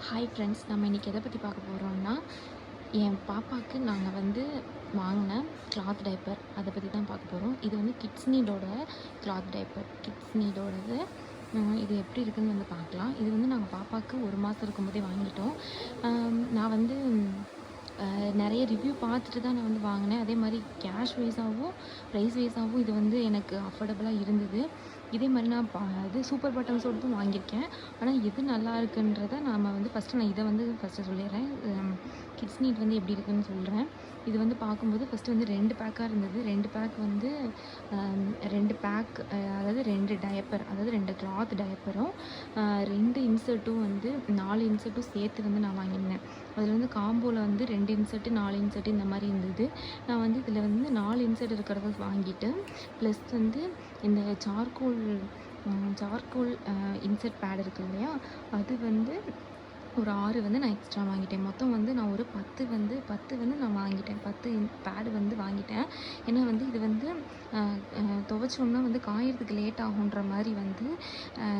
Hi friends, நம்ம இன்றைக்கி எதை பற்றி பார்க்க போகிறோம்னா, என் பாப்பாவுக்கு நாங்கள் வந்து வாங்கின கிளாத் டைப்பர் அதை பற்றி தான் பார்க்க போகிறோம். இது வந்து கிட்ஸ் நீடோட கிளாத் டைப்பர், கிட்ஸ் நீடோடது. இது எப்படி இருக்குதுன்னு வந்து பார்க்கலாம். இது வந்து நாங்கள் பாப்பாவுக்கு 1 மாதம் இருக்கும்போதே வாங்கிட்டோம். நான் வந்து நிறைய ரிவ்யூ பார்த்துட்டு தான் நான் வந்து வாங்கினேன். அதே மாதிரி கேஷ் வைஸாகவும் ப்ரைஸ் வைஸாகவும் இது வந்து எனக்கு அஃபோர்டபுளாக இருந்தது. இதே மாதிரி நான் இது சூப்பர் பட்டன்ஸோடதும் வாங்கியிருக்கேன். ஆனால் எது நல்லா இருக்குன்றதை நாம் வந்து நான் இதை வந்து சொல்லிடுறேன். கிட்ஸ் நீட் வந்து எப்படி இருக்குதுன்னு சொல்கிறேன். இது வந்து பார்க்கும்போது ஃபஸ்ட்டு வந்து 2 பேக்காக இருந்தது. 2 பேக் வந்து 2 பேக், அதாவது 2 டயப்பர், அதாவது 2 கிளாத் டயப்பரும் 2 இன்சர்ட்டும் வந்து 4 இன்சர்ட்டும் சேர்த்து வந்து நான் வாங்கியிருந்தேன். அதில் வந்து காம்போவில் வந்து 2 இன்சர்ட்டு 4 இன்சர்ட்டு இந்த மாதிரி இருந்தது. நான் வந்து இதில் வந்து 4 இன்சர்ட் இருக்கிறத வாங்கிட்டு, ப்ளஸ் வந்து இந்த சார்கோல் இன்சர்ட் பேட் இருக்குது இல்லையா, அது வந்து ஒரு 6 வந்து நான் எக்ஸ்ட்ரா வாங்கிட்டேன். மொத்தம் வந்து நான் ஒரு 10 வந்து நான் வாங்கிட்டேன். 10 பேடு வந்து வாங்கிட்டேன். ஏன்னா வந்து இது வந்து துவைச்சோம்னா வந்து காயறதுக்கு லேட் ஆகுன்ற மாதிரி வந்து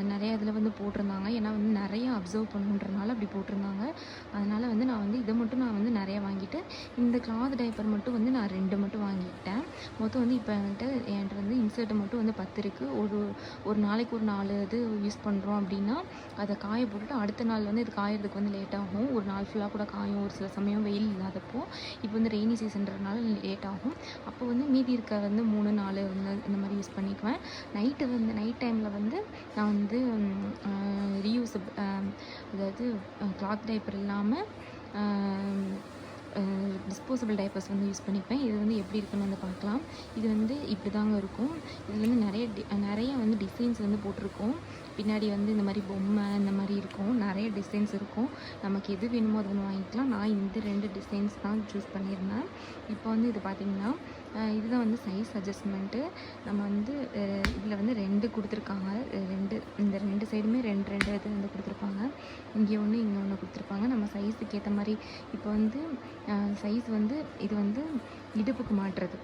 நிறையா இதில் வந்து போட்டிருந்தாங்க. ஏன்னா வந்து நிறையா அப்சர்வ் பண்ணுன்றனால அப்படி போட்டிருந்தாங்க. அதனால் வந்து நான் வந்து இதை மட்டும் நான் வந்து நிறையா வாங்கிட்டு, இந்த கிளாத் டைப்பர் மட்டும் வந்து நான் 2 மட்டும் வாங்கிட்டேன். மொத்தம் வந்து இப்போ என்கிட்ட வந்து இன்சர்ட்டு மட்டும் வந்து 10 இருக்குது. ஒரு நாளைக்கு ஒரு 4 இது யூஸ் பண்ணுறோம் அப்படின்னா, அதை காய போட்டுட்டு அடுத்த நாள் வந்து இது காயறதுக்கு வந்து லேட் ஆகும். ஒரு நாள் ஃபுல்லாக கூட காயும். ஒரு சில சமயம் வெயில் இல்லாதப்போ, இப்போ வந்து ரெய்னி சீசன்றதுனால லேட் ஆகும். அப்போ வந்து மீதி இருக்க வந்து 3, 4 வந்து இந்த மாதிரி யூஸ் பண்ணிக்குவேன். நைட் டைமில் வந்து நான் வந்து ரீயூஸபிள், அதாவது கிளாத் டைப்பர் இல்லாமல் டிஸ்போசபிள் டைப்பர்ஸ் வந்து யூஸ் பண்ணிப்பேன். இது வந்து எப்படி இருக்குன்னு வந்து பார்க்கலாம். இது வந்து இப்படி தாங்க இருக்கும். இதில் வந்து நிறைய வந்து டிசைன்ஸ் வந்து போட்டிருக்கோம். பின்னாடி வந்து இந்த மாதிரி பொம்மை இந்த மாதிரி இருக்கும். நிறைய டிசைன்ஸ் இருக்கும். நமக்கு எது வேணுமோ அது ஒன்று வாங்கிக்கலாம். நான் இந்த 2 டிசைன்ஸ் தான் சூஸ் பண்ணியிருந்தேன். இப்போ வந்து இது பார்த்திங்கன்னா, இதுதான் வந்து சைஸ் அட்ஜஸ்ட்மெண்ட்டு. நம்ம வந்து இதில் வந்து 2 கொடுத்துருக்காங்க. இந்த 2 சைடுமே 2 இது வந்து கொடுத்துருப்பாங்க. இங்கே ஒன்று இங்கே ஒன்று கொடுத்துருப்பாங்க. நம்ம சைஸுக்கு ஏற்ற மாதிரி இப்போ வந்து சைஸ் வந்து இது வந்து இடுப்புக்கு மாட்டுறது.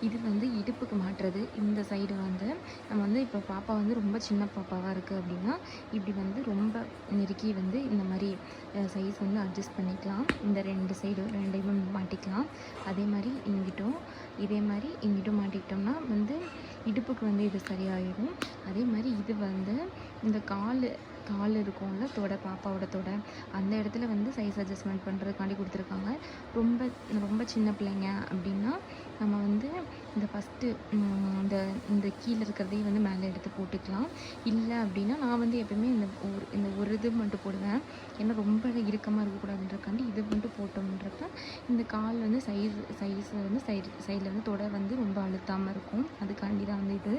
இது வந்து இடுப்புக்கு மாட்டுறது. இந்த சைடு வந்து நம்ம வந்து இப்போ பாப்பா வந்து ரொம்ப சின்ன பாப்பாவாக இருக்குது அப்படின்னா, இப்படி வந்து ரொம்ப நெருக்கி வந்து இந்த மாதிரி சைஸ் வந்து அட்ஜஸ்ட் பண்ணிக்கலாம். இந்த 2 சைடு 2யும் மாட்டிக்கலாம். அதே மாதிரி இங்கிட்டும் மாட்டிக்கிட்டோம்னா வந்து இடுப்புக்கு வந்து இது சரியாயிடும். அதே மாதிரி இது வந்து இந்த கால் இருக்கும்ல, பாப்பாவோட தொடை, அந்த இடத்துல வந்து சைஸ் அட்ஜஸ்ட்மெண்ட் பண்ணுறதுக்காண்டி கொடுத்துருக்காங்க. ரொம்ப சின்ன பிள்ளைங்க அப்படின்னா நம்ம வந்து இந்த ஃபஸ்ட்டு இந்த கீழே இருக்கிறதையும் வந்து மேலே எடுத்து போட்டுக்கலாம். இல்லை அப்படின்னா நான் வந்து எப்போயுமே இந்த ஒரு இது மட்டும் போடுவேன். ஏன்னா ரொம்ப இறுக்கமாக இருக்கக்கூடாதுன்றக்காண்டி இது மட்டும் போட்டோம்ன்றப்ப இந்த கால் வந்து சைஸ் வந்து சைடில் வந்து தொடை வந்து ரொம்ப அழுத்தாமல் இருக்கும். அதுக்காண்டி தான் வந்து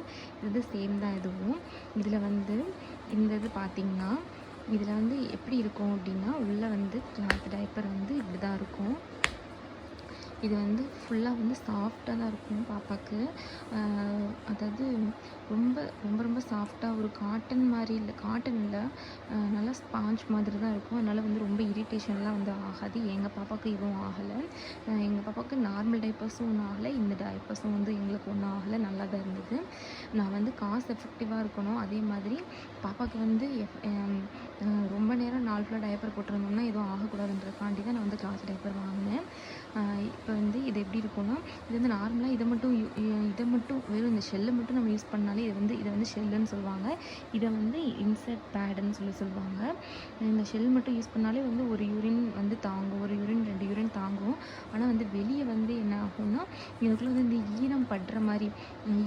இது சேம் தான். இதுவும் இதில் வந்து இந்த இது பார்த்திங்கன்னா, இதில் வந்து எப்படி இருக்கும் அப்படின்னா, உள்ளே வந்து கிளாத் டைப்பர் வந்து இப்படி தான் இருக்கும். இது வந்து ஃபுல்லாக வந்து சாஃப்டாக தான் இருக்கும் பாப்பாவுக்கு. அதாவது ரொம்ப சாஃப்டாக, ஒரு காட்டன் மாதிரி இல்லை, நல்லா ஸ்பாஞ்ச் மாதிரி தான் இருக்கும். அதனால் வந்து ரொம்ப இரிட்டேஷன்லாம் வந்து ஆகாது. எங்கள் பாப்பாவுக்கு இதுவும் ஆகலை. எங்கள் பாப்பாவுக்கு நார்மல் டைப்பர்ஸும் ஒன்றும் ஆகலை, இந்த டைப்பர்ஸும் வந்து எங்களுக்கு ஒன்றும் ஆகலை. நல்லா தான் இருந்தது. நான் வந்து காசு எஃபெக்டிவாக இருக்கணும். அதே மாதிரி பாப்பாவுக்கு வந்து ரொம்ப நேரம் நாள் ஃபுல்லாக டைப்பர் போட்டிருந்தோம்னா எதுவும் ஆகக்கூடாதுன்றதுக்காண்டி தான் நான் வந்து கிளாத் டைப்பர் வாங்கினேன். இப்போ வந்து இது எப்படி இருக்கும்னா, இது வந்து நார்மலாக இதை மட்டும் வெறும் இந்த ஷெல்லை மட்டும் நம்ம யூஸ் பண்ணாலே இதை வந்து ஷெல்லுன்னு சொல்லுவாங்க. இதை வந்து இன்சர்ட் பேடுன்னு சொல்லுவாங்க. இந்த ஷெல் மட்டும் யூஸ் பண்ணாலே வந்து ஒரு யூரின் வந்து தாங்கும், 1 யூரின் 2 யூரின் தாங்கும். ஆனால் வந்து வெளியே வந்து என்ன ஆகும்னா, இதுக்குள்ளே வந்து இந்த ஈரம் படுற மாதிரி,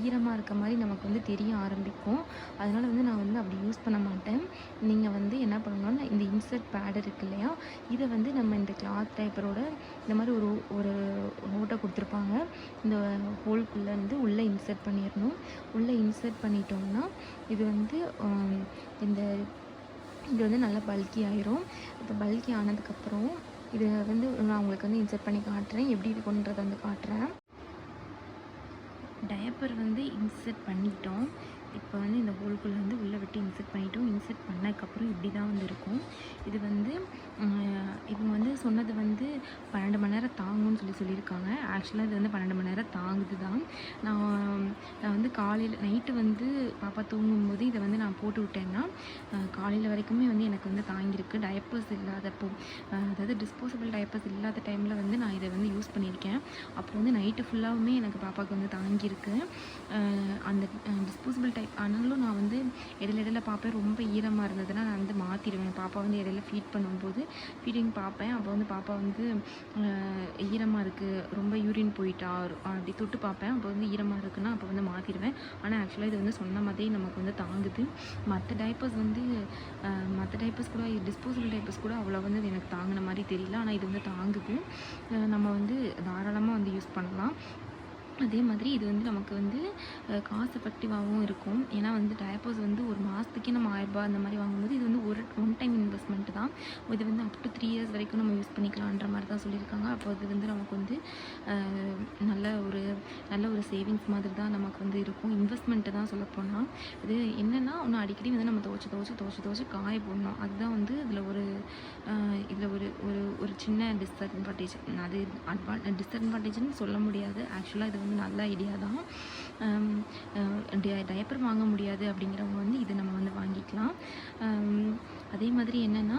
ஈரமாக இருக்க மாதிரி நமக்கு வந்து தெரிய ஆரம்பிக்கும். அதனால் வந்து நான் வந்து அப்படி யூஸ் பண்ண மாட்டேன். நீங்கள் வந்து என்ன பண்ணணும்னா, இந்த இன்சர்ட் பேடு இருக்கு இல்லையா, இதை வந்து நம்ம இந்த கிளாத் டைப்பரோட இந்த மாதிரி ஒரு ஓட்டை கொடுத்துருப்பாங்க. இந்த ஹோல்குள்ளே வந்து உள்ளே இன்சர்ட் பண்ணிடணும். உள்ளே இன்சர்ட் பண்ணிட்டோம்னா இது வந்து இது வந்து நல்லா பல்கி ஆயிரும். இப்போ பல்கி ஆனதுக்கப்புறம் இதை வந்து நான் உங்களுக்கு வந்து இன்சர்ட் பண்ணி காட்டுறேன். எப்படி இருக்குன்றதை வந்து காட்டுறேன். டயப்பர் வந்து இன்சர்ட் பண்ணிட்டோம். இப்போ வந்து இந்த ஹோல்குள்ளே வந்து உள்ளே விட்டு இன்செர்ட் பண்ணிட்டோம். இன்செர்ட் பண்ணதுக்கப்புறம் இப்படி தான் வந்து இருக்கும். இது வந்து இவங்க வந்து சொன்னது வந்து 12 மணி நேரம் தாங்கும்னு சொல்லியிருக்காங்க. ஆக்சுவலாக இது வந்து 12 மணி நேரம் தாங்குது தான். நான் வந்து காலையில் நைட்டு வந்து பாப்பா தூங்கும்போது இதை வந்து நான் போட்டு விட்டேன்னா காலையில் வரைக்குமே வந்து எனக்கு வந்து தாங்கியிருக்கு. டயப்பர்ஸ் இல்லாதப்போ, அதாவது டிஸ்போசபிள் டயப்பர்ஸ் இல்லாத டைமில் வந்து நான் இதை வந்து யூஸ் பண்ணியிருக்கேன். அப்போ வந்து நைட்டு ஃபுல்லாகவுமே எனக்கு பாப்பாவுக்கு வந்து தாங்கியிருக்கு. அந்த டிஸ்போசபிள் டைப் ஆனாலும் நான் வந்து இடையில பார்ப்பேன், ரொம்ப ஈரமாக இருந்ததுன்னா நான் வந்து மாற்றிடுவேன். பாப்பா வந்து இடையில ஃபீட் பண்ணும்போது ஃபீடிங் பார்ப்பேன். அப்போ வந்து பாப்பா வந்து ஈரமாக இருக்குது, ரொம்ப யூரின் போயிட்டா அப்படி தொட்டு பார்ப்பேன். அப்போ வந்து ஈரமாக இருக்குன்னா அப்போ வந்து மாற்றிடுவேன். ஆனால் ஆக்சுவலாக இது வந்து சொன்ன மாதிரியே நமக்கு வந்து தாங்குது. மற்ற டைப்பர்ஸ் கூட, டிஸ்போசபிள் டைப்பர்ஸ் கூட அவ்வளோ வந்து எனக்கு தாங்கின மாதிரி தெரியல. ஆனால் இது வந்து தாங்குது. நம்ம வந்து தாராளமாக வந்து யூஸ் பண்ணலாம். அதே மாதிரி இது வந்து நமக்கு வந்து காஸ்ட் எஃபெக்டிவாகவும் இருக்கும். ஏன்னா வந்து டயப்பர்ஸ் வந்து ஒரு மாதத்துக்கே நம்ம 1000 ரூபாய் அந்த மாதிரி வாங்கும்போது இது வந்து ஒன் டைம் இன்வெஸ்ட்மெண்ட் தான். இது வந்து அப் டு 3 இயர்ஸ் வரைக்கும் நம்ம யூஸ் பண்ணிக்கலான்ற மாதிரி தான் சொல்லியிருக்காங்க. அப்போ அது வந்து நமக்கு வந்து நல்ல ஒரு சேவிங்ஸ் மாதிரி தான் நமக்கு வந்து இருக்கும். இன்வெஸ்ட்மெண்ட்டு தான் சொல்லப்போனால். இது என்னென்னா ஒன்று அடிக்கடி வந்து நம்ம துவச்சி காய போடணும். அதுதான் வந்து இதில் ஒரு சின்ன டிஸ்அட்வான்டேஜ். அது டிஸ்அட்வான்டேஜ்னு சொல்ல முடியாது. ஆக்சுவலாக இது வந்து நல்ல ஐடியா தான். டயப்பர் வாங்க முடியாது அப்படிங்கிறவங்க வந்து இது நம்ம வந்து வாங்கிக்கலாம். அதே மாதிரி என்னென்னா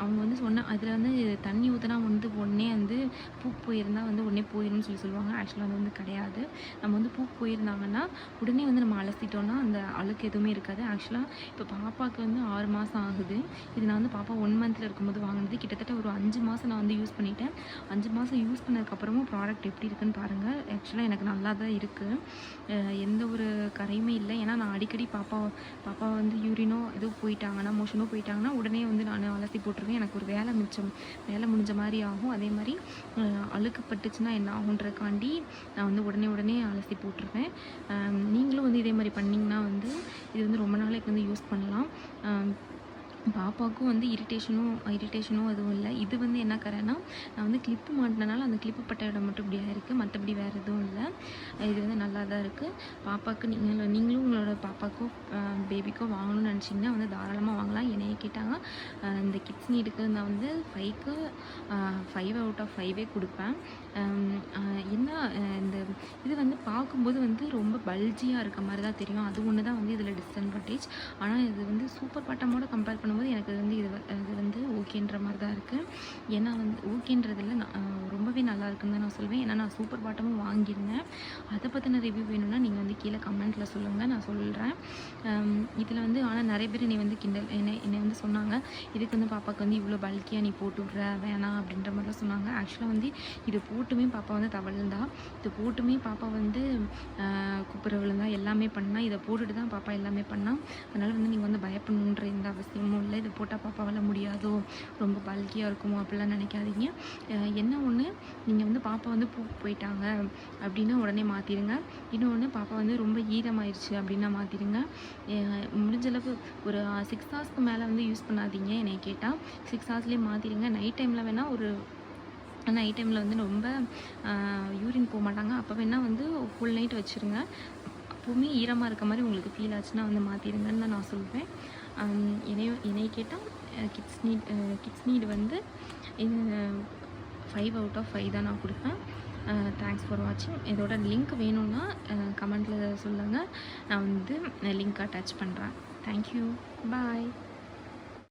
அவங்க வந்து அதில் வந்து தண்ணி ஊற்றினா வந்து உடனே வந்து பூக்கு போயிருந்தால் வந்து உடனே போயிடும்னு சொல்லுவாங்க. ஆக்சுவலாக அது வந்து கிடையாது. நம்ம வந்து பூக்கு போயிருந்தாங்கன்னா உடனே வந்து நம்ம அலசிட்டோன்னா அந்த அழுக்கு எதுவுமே இருக்காது. ஆக்சுவலாக இப்போ பாப்பாவுக்கு வந்து 6 மாதம் ஆகுது. இது நான் வந்து பாப்பா 1 மந்த்தில் இருக்கும்போது வாங்கினது. கிட்டத்தட்ட ஒரு 5 மாதம் நான் வந்து யூஸ் பண்ணிட்டேன். 5 மாதம் யூஸ் பண்ணதுக்கப்புறமும் ப்ராடக்ட் எப்படி இருக்குன்னு பாருங்கள். ஆக்சுவலாக எனக்கு நல்லா தான் இருக்குது. எந்த ஒரு கரையுமே இல்லை. ஏன்னா நான் அடிக்கடி பாப்பா வந்து யூரினோ எதுவும் போயிட்டாங்கன்னா, மோஷனோ போயிட்டாங்கன்னா உடனே வந்து நான் அலசி போட்டுருவேன். எனக்கு ஒரு வேலை முடிஞ்ச மாதிரி ஆகும். அதே மாதிரி அழுக்கு பட்டுச்சுன்னா என்ன ஆகுன்றதுக்காண்டி நான் வந்து உடனே அலசி போட்டுருவேன். நீங்களும் வந்து இதே மாதிரி பண்ணிங்கன்னா வந்து இது வந்து ரொம்ப நாளைக்கு வந்து யூஸ் பண்ணலாம். பாப்பாவுக்கும் வந்து இரிட்டேஷனோ எதுவும் இல்லை. இது வந்து என்ன கரைன்னா, நான் வந்து கிளிப்பு மாட்டினால அந்த கிளிப்பு பட்ட இடம் மட்டும் இப்படி ஆயிருக்கு. மற்றபடி வேறு எதுவும் இல்லை. இது வந்து நல்லா தான் இருக்குது. பாப்பாவுக்கு நீங்களும் உங்களோட பாப்பாக்கோ பேபிக்கோ வாங்கணும்னு நினச்சிங்கன்னா வந்து தாராளமாக வாங்கலாம். என்னைய கேட்டாங்க இந்த கிட்ஸ் நீடுக்கு நான் வந்து 5க்கு 5 அவுட் ஆஃப் 5 கொடுப்பேன். என்ன இந்த இது வந்து பார்க்கும்போது வந்து ரொம்ப பல்ஜியாக இருக்க மாதிரி தான் தெரியும். அது ஒன்று தான் வந்து இதில் டிஸ்அட்வான்டேஜ். ஆனால் இது வந்து சூப்பர் பாட்டமோட கம்பேர் பண்ணும்போது எனக்கு வந்து இது வந்து ஓகேன்ற மாதிரி தான் இருக்குது. ஏன்னா வந்து ஓகேன்றதில் ரொம்பவே நல்லா இருக்குன்னு தான் நான் சொல்வேன். ஏன்னா நான் சூப்பர் பாட்டமும் வாங்கியிருந்தேன். அதை பற்றின ரிவ்யூ வேணும்னா நீங்கள் வந்து கீழே கமெண்ட்டில் சொல்லுங்கள், நான் சொல்கிறேன். இதில் வந்து ஆனால் நிறைய பேர் என்னை வந்து சொன்னாங்க, இதுக்கு வந்து பாப்பாவுக்கு வந்து இவ்வளோ பல்கியாக நீ போட்டு விட்ற வேணாம் அப்படின்ற மாதிரி தான் சொன்னாங்க. ஆக்சுவலாக வந்து இது போட்டுமே பாப்பா வந்து தவழ்ந்தா, இது போட்டுமே பாப்பா வந்து குப்புற விழுந்தா, எல்லாமே பண்ணால் இதை போட்டுட்டு தான் பாப்பா எல்லாமே பண்ணால். அதனால் வந்து நீங்கள் வந்து பயப்படணுன்ற எந்த அவசியமும் இல்லை. இதை போட்டால் பாப்பாவால் முடியாதோ, ரொம்ப பல்கியாக இருக்குமோ அப்படிலாம் நினைக்காதீங்க. என்ன ஒன்று, நீங்கள் வந்து பாப்பா வந்து பூக்கு போயிட்டாங்க அப்படின்னா உடனே மாற்றிடுங்க. இன்னொன்று, பாப்பா வந்து ரொம்ப ஈரமாயிடுச்சு அப்படின்னா மாற்றிடுங்க. முடிஞ்சளவு ஒரு 6 ஹவர்ஸ்க்கு மேலே வந்து யூஸ் பண்ணாதீங்க. என்னை கேட்டால் 6 ஹவர்ஸ்லேயே மாற்றிடுங்க. நைட் டைமில் வேணால் நைட் டைமில் வந்து ரொம்ப யூரின் போக மாட்டாங்க. அப்போ வேணால் வந்து ஃபுல் நைட் வச்சுருங்க. அப்போவுமே ஈரமாக இருக்க மாதிரி உங்களுக்கு ஃபீல் ஆச்சுன்னா வந்து மாற்றிடுங்கன்னு தான் நான் சொல்வேன். என்னை கேட்டால் கிட்ஸ் நீட் வந்து 5 அவுட் ஆஃப் 5 தான் நான் கொடுப்பேன். தேங்க்ஸ் ஃபார் வாட்சிங். இதோட லிங்க் வேணும்னா கமெண்ட்டில் சொல்லுங்கள். நான் வந்து லிங்க் அட்டாச் பண்ணுறேன். தேங்க்யூ. பாய்.